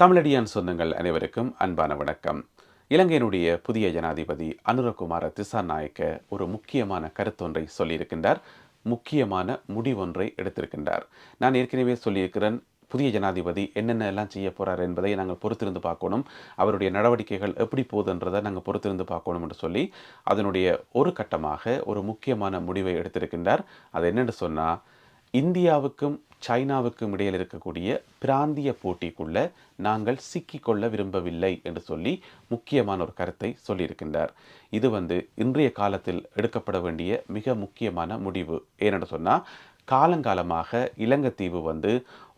தமிழடியான் சொந்தங்கள் அனைவருக்கும் அன்பான வணக்கம். இலங்கையினுடைய புதிய ஜனாதிபதி அனுரகுமார திசாநாயக்க ஒரு முக்கியமான கருத்தொன்றை சொல்லியிருக்கின்றார். முக்கியமான முடிவொன்றை எடுத்திருக்கின்றார். நான் ஏற்கனவே சொல்லியிருக்கிறேன், புதிய ஜனாதிபதி என்னென்ன எல்லாம் செய்ய போகிறார் என்பதை நாங்கள் பொறுத்திருந்து பார்க்கணும். அவருடைய நடவடிக்கைகள் எப்படி போகுதுன்றதை நாங்கள் பொறுத்திருந்து பார்க்கணும் என்று சொல்லி அதனுடைய ஒரு கட்டமாக ஒரு முக்கியமான முடிவை எடுத்திருக்கின்றார். அது என்னென்னு சொன்னால், இந்தியாவுக்கும் சைனாவுக்கும் இடையில் இருக்கக்கூடிய பிராந்திய போட்டிக்குள்ள நாங்கள் சிக்கிக்கொள்ள விரும்பவில்லை என்று சொல்லி முக்கியமான ஒரு கருத்தை சொல்லியிருக்கின்றார். இது இன்றைய காலத்தில் எடுக்கப்பட வேண்டிய மிக முக்கியமான முடிவு. ஏனென்று சொன்னால், காலங்காலமாக இலங்கைத்தீவு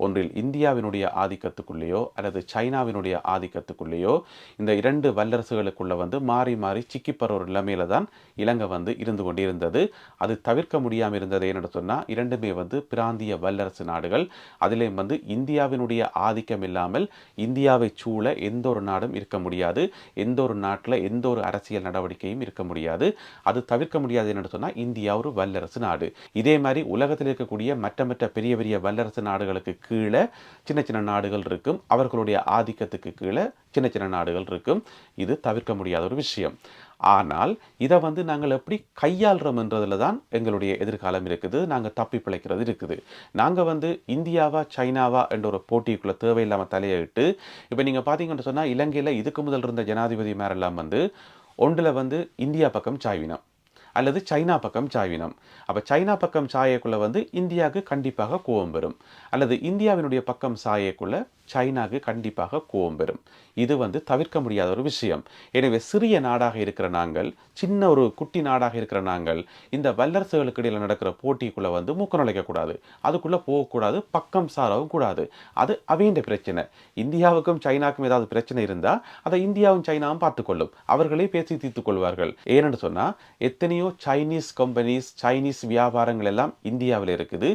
ஒன்றில் இந்தியாவினுடைய ஆதிக்கத்துக்குள்ளேயோ அல்லது சைனாவினுடைய ஆதிக்கத்துக்குள்ளேயோ இந்த இரண்டு வல்லரசுகளுக்குள்ள மாறி மாறி சிக்கிப்படுற ஒரு நிலைமையில தான் இலங்கை இருந்து கொண்டிருந்தது. அது தவிர்க்க முடியாமல் இருந்தது. என்னென்னு சொன்னால், இரண்டுமே பிராந்திய வல்லரசு நாடுகள். அதிலேயும் இந்தியாவினுடைய ஆதிக்கம் இல்லாமல் இந்தியாவை சூழ எந்த ஒரு நாடும் இருக்க முடியாது. எந்த ஒரு நாட்டில் எந்த ஒரு அரசியல் நடவடிக்கையும் இருக்க முடியாது. அது தவிர்க்க முடியாது. என்னென்னு சொன்னால், இந்தியா ஒரு வல்லரசு நாடு. இதே மாதிரி உலகத்தில் இருக்கக்கூடிய மற்ற பெரிய பெரிய வல்லரசு நாடுகளுக்கு கீழே சின்ன சின்ன நாடுகள் இருக்கும். அவர்களுடைய ஆதிக்கத்துக்கு கீழே சின்ன சின்ன நாடுகள் இருக்கும். இது தவிர்க்க முடியாத ஒரு விஷயம். ஆனால் இதை நாங்கள் எப்படி கையாளுறோம் என்றதுல தான் எங்களுடைய எதிர்காலம் இருக்குது. நாங்கள் தப்பி பிழைக்கிறது இருக்குது. நாங்கள் இந்தியாவா சைனாவா என்ற ஒரு போட்டிக்குள்ள தேவையில்லாமல் தலையிட்டு, இப்போ நீங்கள் பார்த்தீங்கன்னு சொன்னால், இலங்கையில் இதுக்கு முதல் இருந்த ஜனாதிபதி மேரெல்லாம் ஒன்றில் இந்தியா பக்கம் சாய்வினம் அல்லது சைனா பக்கம் சாய்வினம். அப்போ சைனா பக்கம் சாயக்குள்ள இந்தியாவுக்கு கண்டிப்பாக கோபம் வரும். அல்லது இந்தியாவினுடைய பக்கம் சாயக்குள்ள சைனாவுக்கு கண்டிப்பாக கோபம் வரும். இது தவிர்க்க முடியாத ஒரு விஷயம். எனவே சிறிய நாடாக இருக்கிற நாங்கள், சின்ன ஒரு குட்டி நாடாக இருக்கிற நாங்கள், இந்த வல்லரசுகளுக்கு இடையில் நடக்கிற போட்டிக்குள்ளே மூக்க நுழைக்கக்கூடாது. அதுக்குள்ளே போகக்கூடாது. பக்கம் சாரவும் கூடாது. அது அவையின் பிரச்சனை. இந்தியாவுக்கும் சைனாவுக்கும் ஏதாவது பிரச்சனை இருந்தால் அதை இந்தியாவும் சைனாவும் பார்த்துக்கொள்ளும். அவர்களே பேசி தீர்த்து கொள்வார்கள். ஏன்னு சொன்னால், எத்தனையோ சைனீஸ் கம்பெனிஸ், சைனீஸ் வியாபாரங்கள் எல்லாம் இந்தியாவில் இருக்குது.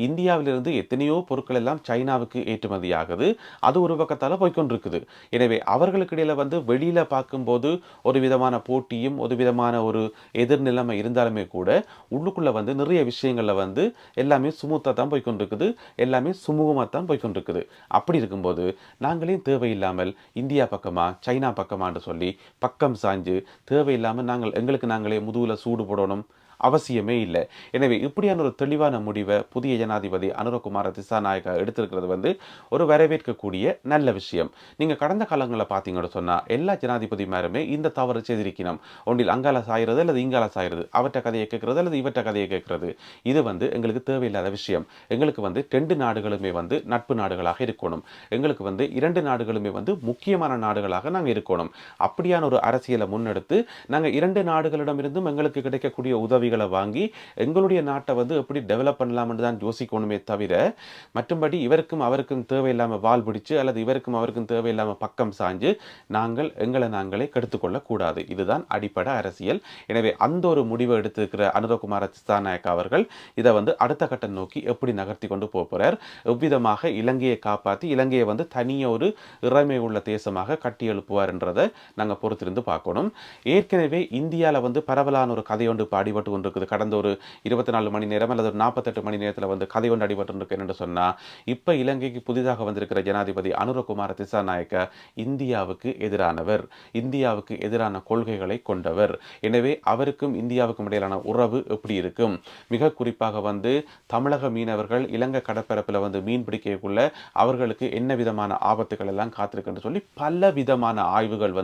இந்தியாவிலிருந்து எத்தனையோ பொருட்கள் எல்லாம் சைனாவுக்கு ஏற்றுமதி ஆகுது. அது ஒரு பக்கத்தால் போய்கொண்டிருக்குது. எனவே அவர்களுக்கு இடையில வெளியில பார்க்கும்போது ஒரு விதமான போட்டியும் ஒரு விதமான ஒரு எதிர்நிலைமை இருந்தாலுமே கூட உள்ளுக்குள்ள நிறைய விஷயங்கள்ல எல்லாமே சுமூத்தாக தான் போய்கொண்டிருக்குது. எல்லாமே சுமூகமாக தான் போய்கொண்டிருக்குது. அப்படி இருக்கும்போது நாங்களே தேவையில்லாமல் இந்தியா பக்கமா சைனா பக்கமான்னு சொல்லி பக்கம் சாஞ்சு தேவையில்லாமல் எங்களுக்கு நாங்களே முதுகுல சூடு போடணும் அவசியமே இல்லை. எனவே இப்படியான ஒரு தெளிவான முடிவை புதிய ஜனாதிபதி அனுரகுமார திசாநாயக்கா எடுத்திருக்கிறது ஒரு வரவேற்கக்கூடிய நல்ல விஷயம். நீங்கள் கடந்த காலங்களில் பார்த்தீங்கன்னு சொன்னால், எல்லா ஜனாதிபதி மேருமே இந்த தவறு செய்திருக்கணும். ஒன்றில் அங்கால சாயிறது அல்லது இங்கால சாயிறது, அவற்றை கதையை கேட்கறது அல்லது இவற்றை கதையை கேட்கறது. இது எங்களுக்கு தேவையில்லாத விஷயம். எங்களுக்கு ரெண்டு நாடுகளுமே நட்பு நாடுகளாக இருக்கணும். எங்களுக்கு இரண்டு நாடுகளுமே முக்கியமான நாடுகளாக நாங்கள் இருக்கணும். அப்படியான ஒரு அரசியலை முன்னெடுத்து நாங்கள் இரண்டு நாடுகளிடமிருந்தும் எங்களுக்கு கிடைக்கக்கூடிய உதவிகளை வாங்கி எங்களுடைய நாட்டை எப்படி டெவலப் பண்ணலாம்னு தான் யோசிக்கணுமே தவிர, மற்றும்படி இவருக்கும் அவருக்கும் தேவையில்லாமல் வால் பிடிச்சு அல்லது இவருக்கும் அவருக்கும் தேவையில்லாமல் பக்கம் சாஞ்சு எங்களை நாங்களே கெடுத்துக்கொள்ள கூடாது. இதுதான் அடிப்படை அரசியல். எனவே அந்த ஒரு முடிவை எடுத்திருக்கிற அனுரகுமார திசாநாயக்கா அவர்கள் இதை அடுத்த கட்டம் நோக்கி எப்படி நகர்த்தி கொண்டு போகிறார், எவ்விதமாக இலங்கையை காப்பாற்றி இலங்கையை தனிய ஒரு இறைமை உள்ள தேசமாக கட்டி எழுப்புவார் என்றதை நாங்கள் பொறுத்திருந்து பார்க்கணும். ஏற்கனவே இந்தியாவில் பரவலான ஒரு கதை ஒன்று அடிபட்டு கொண்டிருக்குது. கடந்த ஒரு 24 மணி நேரம் அல்லது ஒரு 48 மணி நேரத்தில் கதை ஒன்று அடிபட்டு இருக்கு. என்று சொன்னால், இப்போ இலங்கைக்கு புதிதாக வந்திருக்கிற ஜனாதிபதி அனுரகுமார திசாநாயக்கா இந்தியாவுக்கு எதிரானவர், இந்தியாவுக்கு எதிரான கொள்கைகளை கொண்டவர். எனவே அவருக்கும் இந்தியாவுக்கும் இடையிலான உறவு எப்படி இருக்கும்? மிக குறிப்பாக தமிழக மீனவர்கள் இலங்கை கடற்பரப்பில் மீன் பிடிக்கக்குள்ள அவர்களுக்கு என்ன விதமான ஆபத்துகள் எல்லாம் காத்திருக்குன்னு சொல்லி பல விதமான ஆய்வுகள்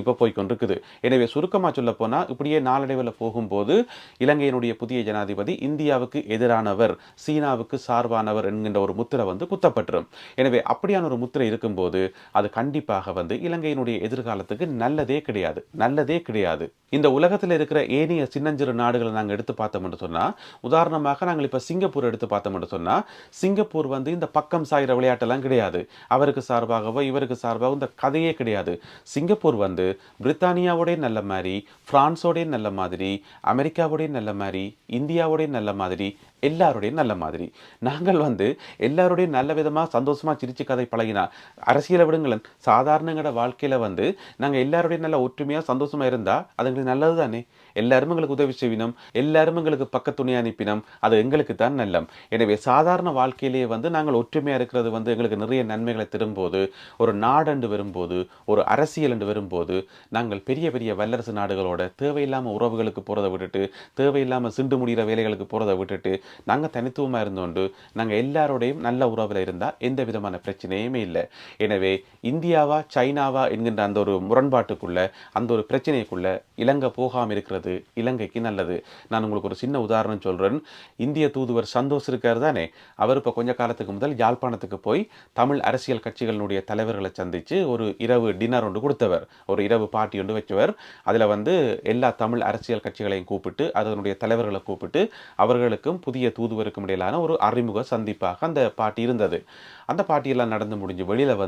இப்போ போய்கொண்டிருக்குது. எனவே சுருக்கமாக சொல்ல போனால், இப்படியே நாளடைவில் போகும்போது இலங்கையினுடைய புதிய ஜனாதிபதி இந்தியாவுக்கு எதிரானவர், சீனாவுக்கு சார்பானவர் என்கின்ற ஒரு முத்திரை குத்தப்பட்டுரும். எனவே அப்படியான ஒரு முத்திரை இருக்கும்போது அது கண்டிப்பாக இலங்கையினுடைய எதிர்காலத்துக்கு நல்லதே கிடையாது, நல்லதே கிடையாது. இந்த உலகத்தில் இருக்கிற ஏனைய சின்னஞ்சிறு நாடுகளை நாங்கள் எடுத்து பார்த்தோம் என்று சொன்னால், உதாரணமாக நாங்கள் இப்போ சிங்கப்பூர் எடுத்து பார்த்தோம் என்று சொன்னால், சிங்கப்பூர் இந்த பக்கம் சாயிற விளையாட்டெல்லாம் கிடையாது. அவருக்கு சார்பாகவோ இவருக்கு சார்பாக இந்த கதையே கிடையாது. சிங்கப்பூர் பிரித்தானியாவோட நல்ல மாதிரி, பிரான்ஸோட நல்ல மாதிரி, அமெரிக்காவோட சைனாவோடையும் நல்ல மாதிரி, இந்தியாவோடையும் நல்ல மாதிரி, எல்லாரோடையும் நல்ல மாதிரி. நாங்கள் எல்லாரோடையும் நல்ல விதமாக சந்தோஷமாக சிரிச்சு கதை பழகினா, அரசியலை விடுங்களேன், சாதாரணங்களோட வாழ்க்கையில் நாங்கள் எல்லாரோடையும் நல்ல ஒற்றுமையாக சந்தோஷமாக இருந்தால் அது எங்களுக்கு நல்லது தானே. எல்லாரும் எங்களுக்கு உதவி செய்வினோம், எல்லாரும் எங்களுக்கு பக்கத்துணை அனுப்பினோம், அது எங்களுக்கு தான் நல்லம். எனவே சாதாரண வாழ்க்கையிலேயே நாங்கள் ஒற்றுமையாக இருக்கிறது எங்களுக்கு நிறைய நன்மைகளை தரும்போது, ஒரு நாடென்று வரும்போது, ஒரு அரசியல் என்று வரும்போது, நாங்கள் பெரிய பெரிய வல்லரசு நாடுகளோட தேவையில்லாமல் உறவுகளுக்கு போகிறத விட்டுட்டு, தேவையில்லாமல் சிண்டு முடிகிற வேலைகளுக்கு போகிறத விட்டுட்டு, நாங்கள் தனித்துவமாக இருந்தோண்டு நாங்கள் எல்லாரோடையும் நல்ல உறவில் இருந்தால் எந்த விதமான பிரச்சனையுமே இல்லை. எனவே இந்தியாவா சைனாவா என்கின்ற அந்த ஒரு முரண்பாட்டுக்குள்ள, அந்த ஒரு பிரச்சனைக்குள்ள இலங்கை போகாமல் இருக்கிறது இலங்கைக்கு நல்லது. நான் உங்களுக்கு ஒரு சின்ன உதாரணம் சொல்கிறேன். இந்திய தூதுவர் சந்தோஷ் இருக்கார் தானே, அவர் இப்போ கொஞ்ச காலத்துக்கு முதல் யாழ்ப்பாணத்துக்கு போய் தமிழ் அரசியல் கட்சிகளுடைய தலைவர்களை சந்தித்து ஒரு இரவு டின்னர் ஒன்று கொடுத்தவர், ஒரு இரவு பார்ட்டி ஒன்று வச்சவர். அதில் எல்லா தமிழ் அரசியல் கட்சிகளையும் கூப்பிட்டு, அதனுடைய தலைவர்களை கூப்பிட்டு, அவர்களுக்கும் புதிய தூதுவருக்கும் இடையிலான ஒரு அறிமுக சந்திப்பாக அந்த பார்ட்டி இருந்தது. அந்த பார்ட்டியெல்லாம் நடந்து முடிஞ்சு வெளியில்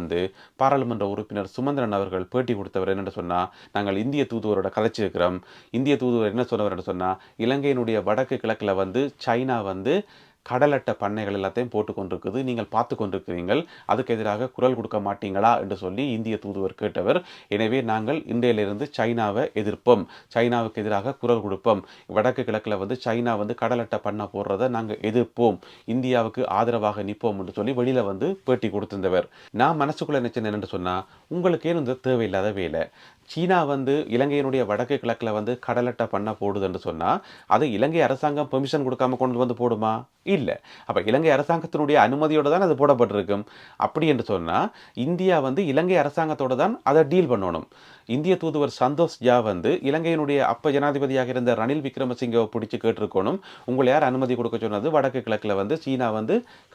பாராளுமன்ற உறுப்பினர் சுமந்திரன் அவர்கள் பேட்டி கொடுத்தவர் என்னென்னு சொன்னால், நாங்கள் இந்திய தூதுவரோட கதைச்சிருக்கிறோம். இந்திய தூதுவர் என்ன சொன்னவர் என்று சொன்னால், இலங்கையினுடைய வடக்கு கிழக்கில் சைனா கடல் அட்டை பண்ணைகள் எல்லாத்தையும் போட்டு கொண்டிருக்குது, நீங்கள் பார்த்து கொண்டிருக்கிறீர்கள், அதுக்கு எதிராக குரல் கொடுக்க மாட்டீங்களா என்று சொல்லி இந்திய தூதுவர் கேட்டவர். எனவே நாங்கள் இன்றையிலிருந்து சைனாவை எதிர்ப்போம், சைனாவுக்கு எதிராக குரல் கொடுப்போம், வடக்கு கிழக்கில் சைனா கடல் அட்டை பண்ண போடுறதை நாங்கள் எதிர்ப்போம், இந்தியாவுக்கு ஆதரவாக நிற்போம் என்று சொல்லி வெளியில் பேட்டி கொடுத்திருந்தவர். நான் மனசுக்குள்ளே நினைச்சேன் என்னென்னு சொன்னால், உங்களுக்கு ஏன் தேவையில்லாத வேலை. சீனா இலங்கையினுடைய வடக்கு கிழக்கில் கடல் அட்டை பண்ண போடுதுன்னு சொன்னால், அது இலங்கை அரசாங்கம் பெர்மிஷன் கொடுக்காம கொண்டு போடுமா? இல்லை. அப்போ இலங்கை அரசாங்கத்தினுடைய அனுமதியோடு தான் அது போடப்பட்டிருக்கும். அப்படி என்று சொன்னால் இந்தியா இலங்கை அரசாங்கத்தோடு தான் அதை டீல் பண்ணணும். இந்திய தூதுவர் சந்தோஷ் ஜா இலங்கையினுடைய அப்ப ஜனாதிபதியாக இருந்த ரணில் விக்ரமசிங்கவை பிடிச்சி கேட்டிருக்கணும், உங்களை யார் அனுமதி கொடுக்க சொன்னது வடக்கு கிழக்கில் சீனா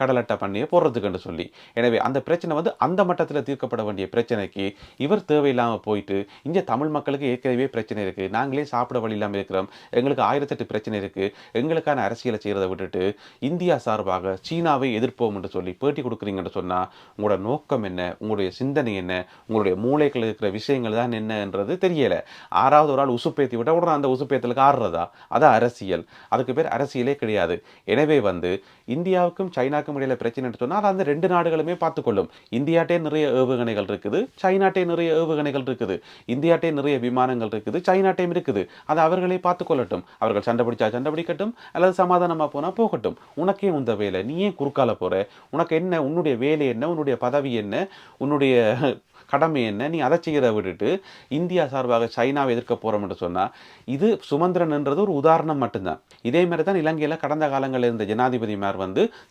கடல் அட்டை பண்ணியை போடுறதுக்குன்னு சொல்லி. எனவே அந்த பிரச்சனை அந்த மட்டத்தில் தீர்க்கப்பட வேண்டிய பிரச்சனைக்கு இவர் தேவையில்லாமல் போயிட்டு, இங்கே தமிழ் மக்களுக்கு ஏற்கனவே பிரச்சனை இருக்குது, நாங்களே சாப்பிட வழி இல்லாமல் இருக்கிறோம், எங்களுக்கு 1008 பிரச்சனை இருக்குது, எங்களுக்கான அரசியலை செய்கிறத விட்டுட்டு இந்தியா சார்பாக சீனாவை எதிர்ப்போம் என்று சொல்லி பேட்டி கொடுக்குறீங்கன்னு சொன்னால், உங்களோட நோக்கம் என்ன, உங்களுடைய சிந்தனை என்ன, உங்களுடைய மூளைகள் இருக்கிற விஷயங்கள் தான் என்னன்றது தெரியலை. ஆறாவது ஒரு ஆள் உசுப்பேத்தி விட்டால் உடனே அந்த உசுப்பேத்தலுக்கு ஆடுறதா? அதான் அரசியல். அதுக்கு பேர் அரசியலே கிடையாது. எனவே இந்தியாவுக்கும் சைனாக்கும் இடையில பிரச்சனை சொன்னால் அந்த ரெண்டு நாடுகளுமே பார்த்துக்கொள்ளும். இந்தியாட்டே நிறைய ஏவுகணைகள் இருக்குது, சைனாட்டே நிறைய ஏவுகணைகள் இருக்குது, இந்தியாட்டே நிறைய விமானங்கள் இருக்குது, சைனாட்டையும் இருக்குது. அதை அவர்களே பார்த்துக்கொள்ளட்டும். அவர்கள் சண்டை பிடிச்சா சண்டை பிடிக்கட்டும், அல்லது சமாதானமாக போனால் போகட்டும். உனக்கே உந்த வேலை, நீயே குறுக்கால போகிற, உனக்கு என்ன, உன்னுடைய வேலை என்ன, உன்னுடைய பதவி என்ன, உன்னுடைய கடமை என்ன, நீ அதை செய்கிறத விட்டுட்டு இந்தியா சார்பாக சைனாவை எதிர்க்க போகிறோம் என்று சொன்னால், இது சுமந்திரன்ன்றது ஒரு உதாரணம் மட்டும்தான். இதே மாதிரி தான் இலங்கையில் கடந்த காலங்களில் இருந்த ஜனாதிபதிமார்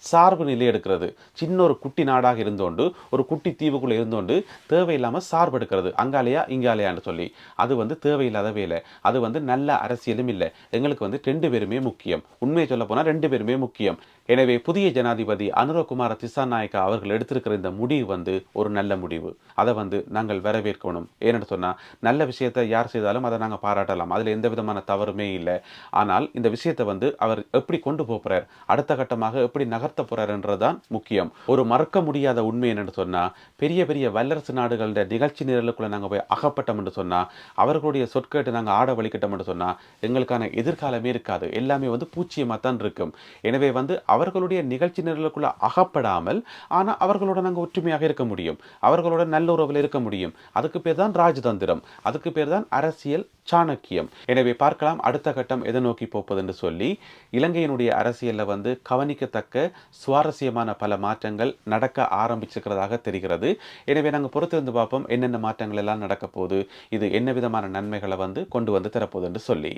சார்பு நிலை எடுக்கிறது. சின்ன ஒரு குட்டி நாடாக இருந்தோண்டு, ஒரு குட்டி தீவுக்குள்ளே இருந்தோண்டு தேவையில்லாமல் சார்பு எடுக்கிறது, அங்காலையா இங்காலையான்னு சொல்லி. அது தேவையில்லாத வேலை, அது நல்ல அரசியலும் இல்லை. எங்களுக்கு ரெண்டு பேருமே முக்கியம். உண்மையை சொல்ல போனால் ரெண்டு பேருமே முக்கியம். எனவே புதிய ஜனாதிபதி அனுரகுமார திசாநாயக்கா அவர்கள் எடுத்திருக்கிற இந்த முடிவு ஒரு நல்ல முடிவு. அதை நாங்கள் வரவேற்கணும். ஏன்னு சொன்னால், நல்ல விஷயத்தை யார் செய்தாலும் அதை நாங்கள் பாராட்டலாம், அதில் எந்த விதமான தவறுமே இல்லை. ஆனால் இந்த விஷயத்தை அவர் எப்படி கொண்டு போகிறார், அடுத்த கட்டமாக எப்படி நகர்த்த போகிறார்ன்றது தான் முக்கியம். ஒரு மறக்க முடியாத உண்மை என்னென்னு சொன்னால், பெரிய பெரிய வல்லரசு நாடுகளோட நிகழ்ச்சி நிரலுக்குள்ளே நாங்கள் போய் அகப்பட்டோம் என்று சொன்னால், அவர்களுடைய சொற்கேட்டு நாங்கள் ஆட வலிக்கிட்டோம் என்று சொன்னால், எங்களுக்கான எதிர்காலமே இருக்காது, எல்லாமே பூச்சியமாக தான் இருக்கும். எனவே அவர்களுடைய நிகழ்ச்சி நிரலுக்குள்ள அகப்படாமல், ஆனால் அவர்களோட நாங்கள் ஒற்றுமையாக இருக்க முடியும், அவர்களோட நல்ல உறவில் இருக்க முடியும். அதுக்கு பேர் தான் ராஜதந்திரம், அதுக்கு பேர் தான் அரசியல் சாணக்கியம். எனவே பார்க்கலாம் அடுத்த கட்டம் எதை நோக்கி போப்பது என்று சொல்லி. இலங்கையினுடைய அரசியலில் கவனிக்கத்தக்க சுவாரஸ்யமான பல மாற்றங்கள் நடக்க ஆரம்பிச்சிருக்கிறதாக தெரிகிறது. எனவே நாங்கள் பொறுத்திருந்து பார்ப்போம் என்னென்ன மாற்றங்கள் எல்லாம் நடக்க போகுது, இது என்ன விதமான நன்மைகளை கொண்டு தரப்போகுது என்று சொல்லி.